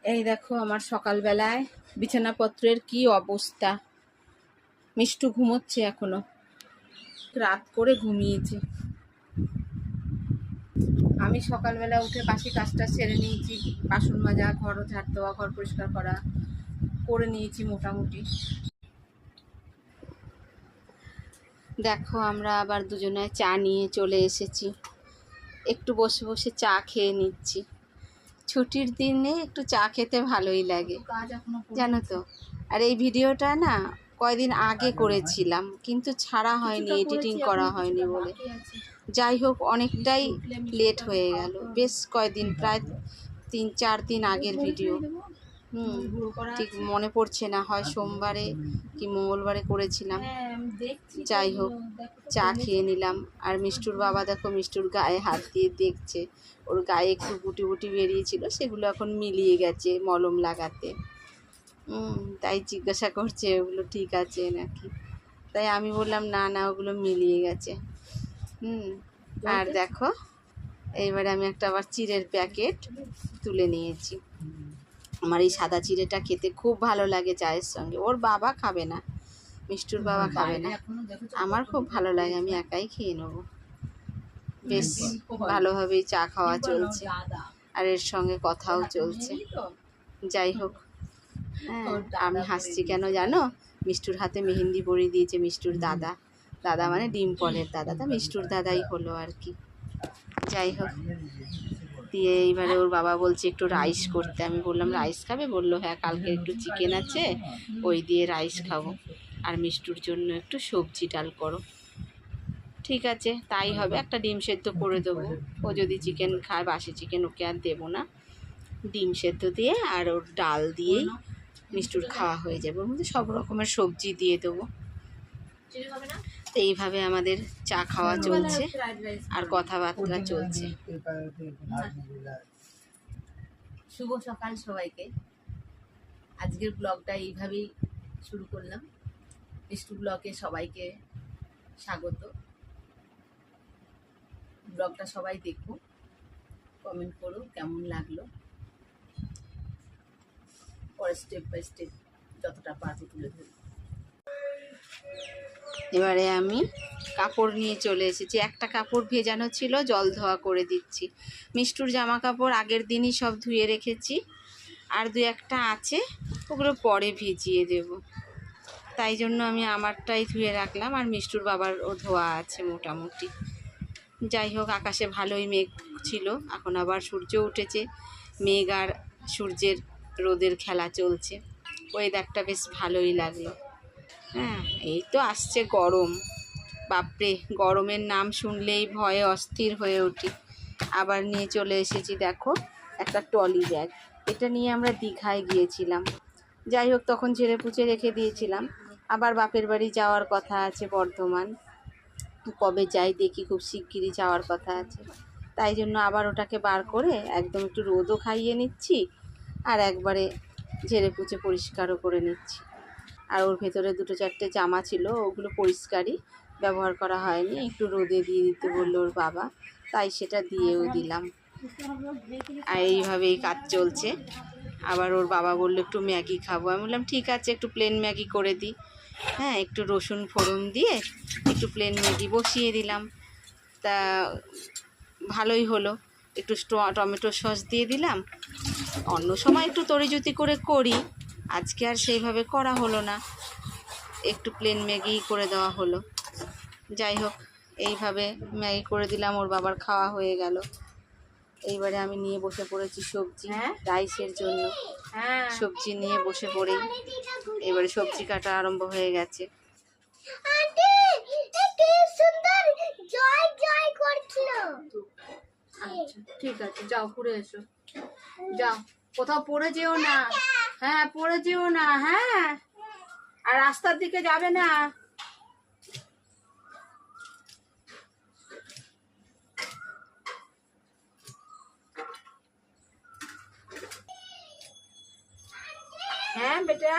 এই দেখো আমার সকালবেলায় বিছানাপত্রের কি অবস্থা। মিষ্টু ঘুমোচ্ছে এখনো, রাত করে ঘুমিয়েছে। আমি সকালবেলা উঠে বাসি কাজটা সেরে নিয়েছি, বাসন মাজা, ঘর ঝাড় দেওয়া, ঘর পরিষ্কার করা করে নিয়েছি মোটামুটি। দেখো আমরা আবার দুজনে চা নিয়ে চলে এসেছি, একটু বসে বসে চা খেয়ে নিচ্ছি। ছুটির দিনে একটু চা খেতে ভালোই লাগে জানো তো। আর এই ভিডিওটা না কয়দিন আগে করেছিলাম, কিন্তু ছাড়া হয়নি, এডিটিং করা হয়নি বলে। যাই হোক, অনেকটাই লেট হয়ে গেল, বেশ কয়দিন, প্রায় 3-4 দিন আগের ভিডিও। ঠিক মনে পড়ছে না, হয় সোমবারে কি মঙ্গলবারে করেছিলাম। যাই হোক, চা খেয়ে নিলাম। আর মিষ্টুর বাবা দেখো মিষ্টুর গায়ে হাত দিয়ে দেখছে, ওর গায়ে একটু গুটি গুটি বেরিয়েছিল, সেগুলো এখন মিলিয়ে গেছে মলম লাগাতে। তাই জিজ্ঞাসা করছে ওগুলো ঠিক আছে নাকি। তাই আমি বললাম না না, ওগুলো মিলিয়ে গেছে। আর দেখো এইবারে আমি একটা আবার চিড়ের প্যাকেট তুলে নিয়েছি। আমার এই সাদা চিড়েটা খেতে খুব ভালো লাগে চায়ের সঙ্গে। ওর বাবা খাবে না, মিষ্টুর বাবা খাবে না, আমার খুব ভালো লাগে, আমি একাই খেয়ে নেবো। বেশ ভালোভাবেই চা খাওয়া চলছে, আর এর সঙ্গে কথাও চলছে। যাই হোক, আমি হাসছি কেন জানো, মিষ্টুর হাতে মেহেন্দি পরিয়ে দিয়েছে মিষ্টুর দাদা। দাদা মানে ডিম্পলের দাদা, তা মিষ্টুর দাদাই হলো আর কি। যাই হোক, দিয়ে এইবারে ওর বাবা বলছে একটু রাইস করতে। আমি বললাম রাইস খাবে? বললো হ্যাঁ, কালকে একটু চিকেন আছে, ওই দিয়ে রাইস খাবো, আর মিষ্টুর জন্য একটু সবজি ডাল করো। ঠিক আছে, তাই হবে, একটা ডিম সেদ্ধ করে দেবো। ও যদি চিকেন খায়, বাসি চিকেন ওকে আর দেবো না। ডিম সেদ্ধ দিয়ে আর ওর ডাল দিয়েই মিষ্টুর খাওয়া হয়ে যাবে, ওর মধ্যে সব রকমের সবজি দিয়ে দেবো। তো এইভাবে আমাদের চা খাওয়া চলছে আর কথাবার্তা চলছে। শুভ সকাল সবাইকে। আজকের ব্লগটা এইভাবেই শুরু করলাম। মিষ্টু ব্লগে সবাইকে স্বাগত। ব্লগটা সবাই দেখো, কমেন্ট করো কেমন লাগলো, পরে স্টেপ বাই স্টেপ যতটা পারবো তুলে ধরবো। এবারে আমি কাপড় নিয়ে চলে এসেছি, একটা কাপড় ভেজানো ছিল, জল ধোয়া করে দিচ্ছি। মিষ্টুর জামা কাপড় আগের দিনই সব ধুয়ে রেখেছি, আর 2-1টা আছে, ওগুলো পরে ভিজিয়ে দেব। তাই জন্য আমি আমারটাই ধুয়ে রাখলাম, আর মিষ্টুর বাবারও ধোয়া আছে মোটামুটি। যাই হোক, আকাশে ভালোই মেঘ ছিল, এখন আবার সূর্য উঠেছে। মেঘ আর সূর্যের রোদের খেলা চলছে, ওয়েদারটা বেশ ভালোই লাগলো। এই তো আসছে গরম, বাপরে, গরমের নাম শুনলেই ভয়ে অস্থির হয়ে উঠি। আবার নিয়ে চলে এসেছি দেখো একটা ট্রলি ব্যাগ, এটা নিয়ে আমরা দীঘায় গিয়েছিলাম। যাই হোক, তখন ঝেড়ে পুছে রেখে দিয়েছিলাম। আবার বাপের বাড়ি যাওয়ার কথা আছে বর্ধমান, কবে যাই দেখি, খুব শিগগিরই যাওয়ার কথা আছে। তাই জন্য আবার ওটাকে বার করে একদম একটু রোদও খাইয়ে নিচ্ছি, আর একবারে ঝেড়ে পুছে পরিষ্কারও করে নিচ্ছি। আর ওর ভেতরে 2-4টে জামা ছিল, ওগুলো পরিষ্কারই, ব্যবহার করা হয়নি, একটু রোদে দিয়ে দিতে বললো ওর বাবা, তাই সেটা দিয়েও দিলাম। আর এইভাবেই কাজ চলছে। আবার ওর বাবা বললো একটু ম্যাগি খাবো, আমি বললাম ঠিক আছে, একটু প্লেন ম্যাগি করে দিই। একটু রসুন ফোড়ন দিয়ে একটু প্লেন ম্যাগি বসিয়ে দিলাম, তা ভালোই হলো। একটু টমেটো সস দিয়ে দিলাম। অন্য সময় একটু তরিজুতি করে করি, আজকে আর সেইভাবে করা হলো না, একটু প্লেন ম্যাগি করে দেওয়া হলো। যাই হোক, এইভাবে ম্যাগি করে দিলাম, ওর বাবার খাওয়া হয়ে গেল। এইবারে আমি নিয়ে বসে পড়েছি সবজি, রাইসের জন্য সবজি নিয়ে বসে পড়েই এবারে সবজি কাটা আরম্ভ হয়ে গেছে। ঠিক আছে, যাও ঘুরে এসো, যাও, কোথাও পড়ে যেও না। হ্যাঁ, পড়ে যেও না। হ্যাঁ, আর রাস্তার দিকে যাবে না। হ্যাঁ বেটা,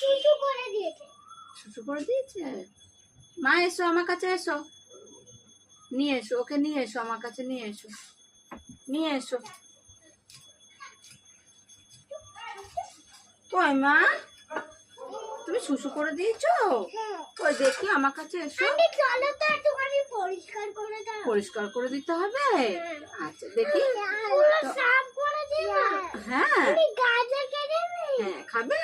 শুশু করে দিয়েছে। মা এসো, আমার কাছে এসো, নিয়ে এসো ওকে, নিয়ে এসো আমার কাছে, নিয়ে এসো, নিয়ে এসো। কই মা, তুমি শুশু করে দিয়েছো? ওই দেখি আমার কাছে এসো। চলো তো একটুখানি পরিষ্কার করে দাও। পরিষ্কার করে দিতে হবে? আচ্ছা দেখি। পুরো সাফ করে দিও। হ্যাঁ তুমি গাজর কেটে দেবে? হ্যাঁ খাবে?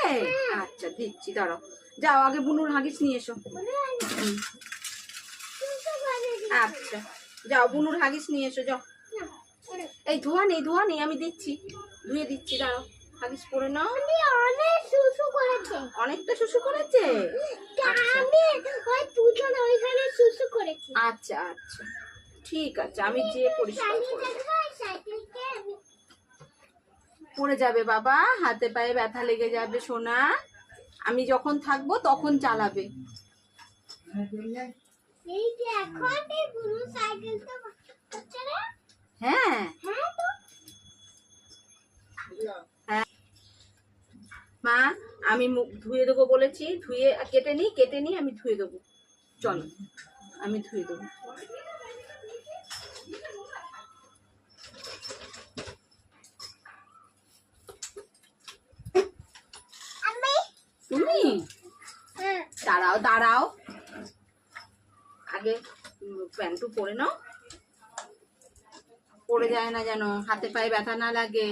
আচ্ছা দিচ্ছি, দাঁড়াও। যাও আগে বুনুর হাগিস নিয়ে এসো। আচ্ছা যাও বুনুর হাগিস নিয়ে এসো, যাও। এই ধোয়া নেই, আমি দিচ্ছি, ধুয়ে দিচ্ছি, দাঁড়াও। হাগিস পরে নাও। অনেক শুশু করেছে। অনেকটা শুশু করেছে? আমি ওই দুজন ওইখানে শুশু করেছি। আচ্ছা আচ্ছা ঠিক আছে, আমি যেয়ে পরিষ্কার করব। পড়ে যাবে বাবা, হাতে পায়ে ব্যথা লেগে যাবে সোনা। আমি যখন থাকবো তখন চালাবে। এই যে এখন এই পুরো সাইকেলটা হচ্ছে না? হ্যাঁ হ্যাঁ তো হ্যাঁ মা, আমি মুখ ধুয়ে দেবো বলেছি, ধুয়ে কেটে নি আমি ধুয়ে দেবো। চলো আমি ধুয়ে দেবো। তুমি দাঁড়াও আগে প্যান্টু পরে নাও, পড়ে যায় না যেন, হাতে পায়ে ব্যথা না লাগে।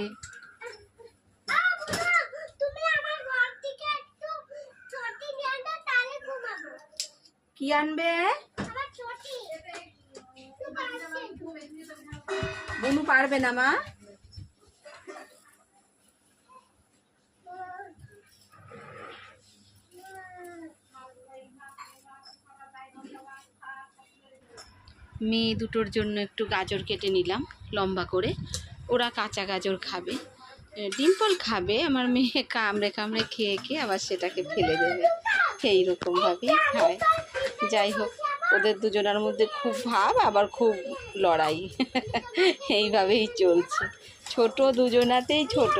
তুমি আমার ঘর থেকে একটু চটি নিয়ে আনো, তাহলে ঘুমাবো। কি আনবে? আমার চটি। বুনু পারবে না মা। মেয়ে দুটোর জন্য একটু গাজর কেটে নিলাম লম্বা করে, ওরা কাঁচা গাজর খাবে। ডিম্পল খাবে, আমার মেয়ে কামড়ে কামড়ে খেয়ে আবার সেটাকে ফেলে দেবে, এইরকমভাবেই খায়। যাই হোক, ওদের দুজনের মধ্যে খুব ভাব, আবার খুব লড়াই, এইভাবেই চলছে। ছোট দুজনাতেই ছোট,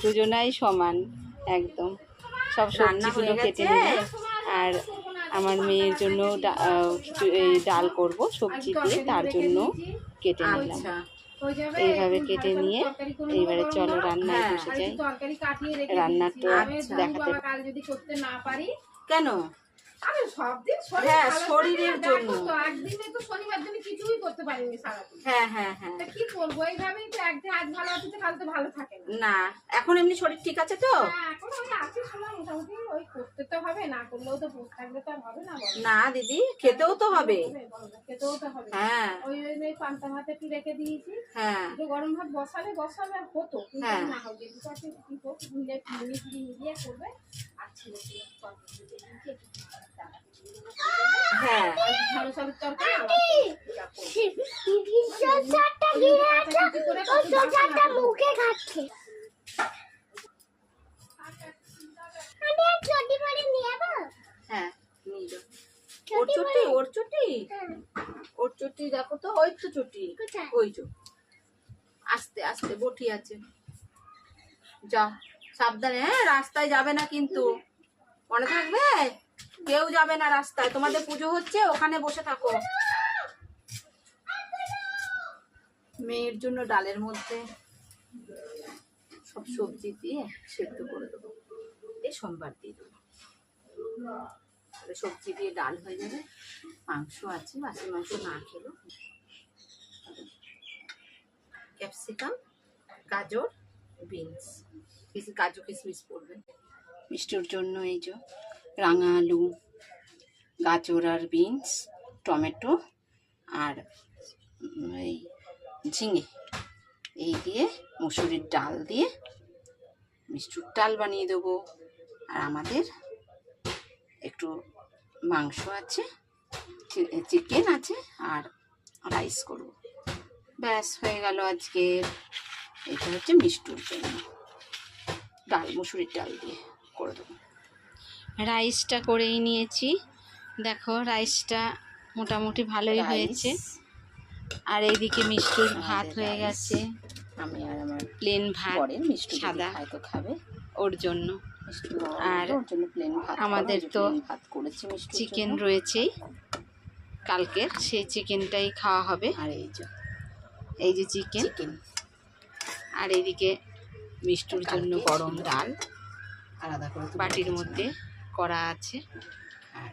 দুজনাই সমান একদম। সব সবজিগুলো কেটে নিলাম, আর আমার মেয়ের জন্য কিছু ডাল করব সবজি দিয়ে, তার জন্য কেটে নিলাম। এইভাবে কেটে নিয়ে এইবারে চলো রান্নায় বসে যাই। রান্নাটা দেখাতে কেন? হ্যাঁ শরীরের জন্য। একদিনে তো শনিবার দিনে কিছুই করতে পারিনি সারাদিন। হ্যাঁ কি করবো, এইভাবেই তো একদিন আজ ভালো আছে তো কাল তো ভালো থাকে না। এখন এমনি শরীর ঠিক আছে তো? এখন ওই আছে সময় মোটামুটি, ওই করতে তো হবে, না করলেও তো বসে থাকলে তো আর হবে না। না দিদি, খেতেও তো হবে। খেতেও তো হবে। হ্যাঁ ওই পান্তা ভাত একটু রেখে দিয়েছি। হ্যাঁ গরম ভাত বসালে আর হতো, হ্যাঁ না হোক কি হোক মিলিয়ে করবে। আর ছেলে হ্যাঁ ভালো সবের তরকারি মুখে খাচ্ছে। আমি চটি করে নিয়ে যাবো। হ্যাঁ নিয়ে যাও। ওর চটি দেখো তো, ওই তো চটি, ওই তো আস্তে আস্তে বটি আছে। যাও সাবধানে, হ্যাঁ রাস্তায় যাবে না কিন্তু, মনে থাকবে। কেউ যাবে না রাস্তায়, তোমাদের পুজো হচ্ছে, ওখানে বসে থাকো। মেয়ের জন্য ডালের মধ্যে সব সবজি দিয়ে সেদ্ধ করে দেবো, এই সোমবার দিয়ে দেবো। সবজি দিয়ে ডাল হয়ে যাবে। মাংস আছে, বাসি মাংস না খেলো। ক্যাপসিকাম, গাজর, বিনস, কাজু কিশমিশ পড়বে। মিষ্টির জন্য এই যে রাঙা আলু, গাজর আর বিনস, টমেটো আর এই ঝিঙে, এই দিয়ে মুসুরির ডাল দিয়ে মিষ্টির ডাল বানিয়ে দেবো। আর আমাদের একটু মাংস আছে, চিকেন আছে, আর রাইস করব। ব্যাস হয়ে গেল আজকে। এটা হচ্ছে মিষ্টির জন্য ডাল, মুসুরির ডাল দিয়ে করে দেবো। রাইসটা করেই নিয়েছি, দেখো রাইসটা মোটামুটি ভালোই হয়েছে। আর এইদিকে মিষ্টির ভাত হয়ে গেছে। আমি আর আমার প্লেন ভাত, সাদা হয়তো খাবে ওর জন্য। আর আমাদের তো চিকেন রয়েছেই কালকের, সেই চিকেনটাই খাওয়া হবে। আর এই যে চিকেন, আর এইদিকে মিষ্টির জন্য গরম ডাল, আলাদা করে তুলে বাটির রেখেছিলাম। মধ্যে করা আছে। আর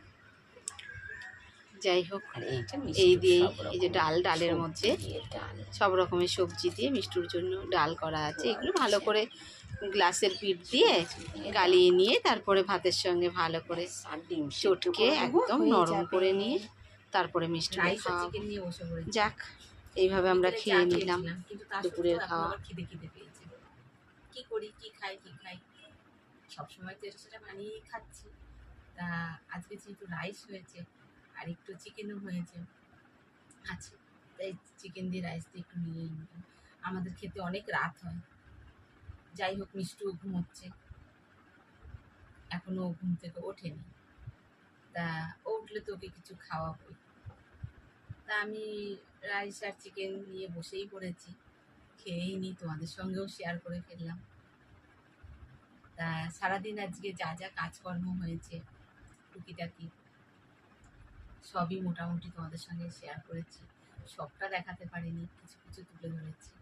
যাই হোক, আর এইটা এই মিষ্টির দিয়েই সব এই যে রকমের ডালের সবজি মধ্যে দিয়ে ডাল। সব রকমের সবজি দিয়ে মিষ্টুর জন্য ডাল করা আছে। এগুলো ভালো করে গ্লাসের পিঠ দিয়ে গালিয়ে নিয়ে তারপরে ভাতের সঙ্গে ভালো করে আর ডিম সিদ্ধ চটকে করে নেবো, একদম হয়ে নরম যাবে। করে নিয়ে তারপরে মিষ্টুকে রাইস আর খাওয়াবো। চিকেন নিয়ে বসে পড়েছি। যাক, এইভাবে আমরা বিকেলে খেয়ে চা নিলাম খেয়েছিলাম, কিন্তু তার দুপুরের সত্ত্বেও এখন খাওয়া। আবার খিদে খিদে পেয়েছে। কি করি, কি খাই কি খাই, সবসময় তো এটা সেটা বানিয়েই খাচ্ছি। তা আজকে যেহেতু রাইস হয়েছে আর একটু চিকেনও হয়েছে আছে, তাই চিকেন দিয়ে রাইস দিয়ে একটু নিয়েই নিলাম। আমাদের খেতে অনেক রাত হয়। যাই হোক, মিষ্টুও ঘুমোচ্ছে, এখনো ঘুম থেকে ওঠেনি। তা ও উঠলে তো ওকে কিছু খাওয়াবই। তা আমি রাইস আর চিকেন নিয়ে বসেই পড়েছি, খেয়েই নি, তোমাদের সঙ্গেও শেয়ার করে ফেললাম। তা সারাদিন আজকে যা যা কাজকর্ম হয়েছে টুকিটাকি সবই মোটামুটি তোমাদের সঙ্গে শেয়ার করেছি। সবটা দেখাতে পারিনি, কিছু কিছু তুলে ধরেছি।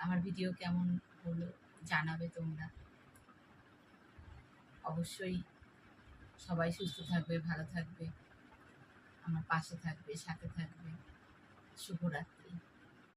আমার ভিডিও কেমন হলো জানাবে তোমরা। অবশ্যই সবাই সুস্থ থাকবে, ভালো থাকবে, আমার পাশে থাকবে, সাথে থাকবে। শুভরাত্রি।